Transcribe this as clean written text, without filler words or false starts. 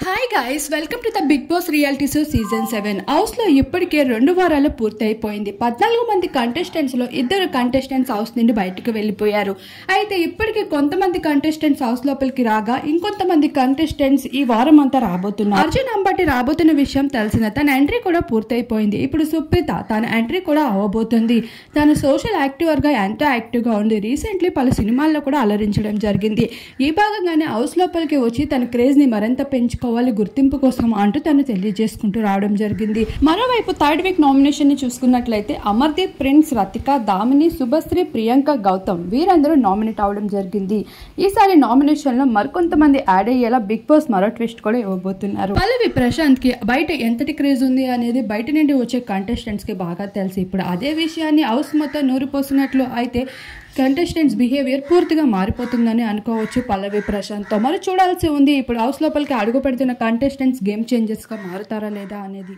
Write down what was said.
Hi guys, welcome to the Bigg Boss reality show season 7. House లో ఇప్పటికే 2 వారాలు పూర్తయిపోయింది. 14 మంది కంటెస్టెంట్స్ లో 2 కంటెస్టెంట్స్ హౌస్ నుండి బయటకు వెళ్లిపోయారు. అయితే ఇప్పటికే కొంతమంది కంటెస్టెంట్స్ హౌస్ లోపలికి రాగా ఇంకొంతమంది కంటెస్టెంట్స్ ఈ వారం అంతా రాబోతున్నారు. అర్జున్ అంబటి రాబోతున్న విషయం తెలిసిన తన ఎంట్రీ కూడా పూర్తయిపోయింది. ఇప్పుడు సుప్రీత తన ఎంట్రీ కూడా అవ్వబోతుంది. తను సోషల్ యాక్టివర్ గా ఎంతో యాక్టివ్ గా ఉంది. రీసెంట్లీ పలు సినిమాల్లో కూడా అలరించడం జరిగింది. ఈ భాగంగానే హౌస్ లోపలికి వచ్చి తన క్రేజ్ ని మరింత పెంచుకో గుర్తింపు కోసం అంటూ తను తెలియజేసుకుంటూ రావడం జరిగింది. మరోవైపు థర్డ్ వీక్ నామినేషన్ ని చూసుకున్నట్లయితే అమర్దీప్, ప్రిన్స్, రతిక, దామిని, శుభశ్రీ, ప్రియాంక, గౌతమ్ వీరందరూ నామినేట్ అవడం జరిగింది. ఈసారి నామినేషన్ లో మరికొంతమంది యాడ్ అయ్యేలా బిగ్ బాస్ మరో ట్విస్ట్ కూడా ఇవ్వబోతున్నారు. పల్లవి ప్రశాంత్ కి బయట ఎంతటి క్రేజ్ ఉంది అనేది బయట నుండి వచ్చే కంటెస్టెంట్స్ కి బాగా తెలుసు. ఇప్పుడు అదే విషయాన్ని హౌస్ మొత్తం నూరు పోసినట్లు అయితే కంటెస్టెంట్స్ బిహేవియర్ పూర్తిగా మారిపోతుందని అనుకోవచ్చు పల్లవి ప్రశాంత్తో. మరి చూడాల్సి ఉంది ఇప్పుడు హౌస్ లోపలికి అడుగు పెడుతున్న కంటెస్టెంట్స్ గేమ్ చేంజెస్గా మారుతారా లేదా అనేది.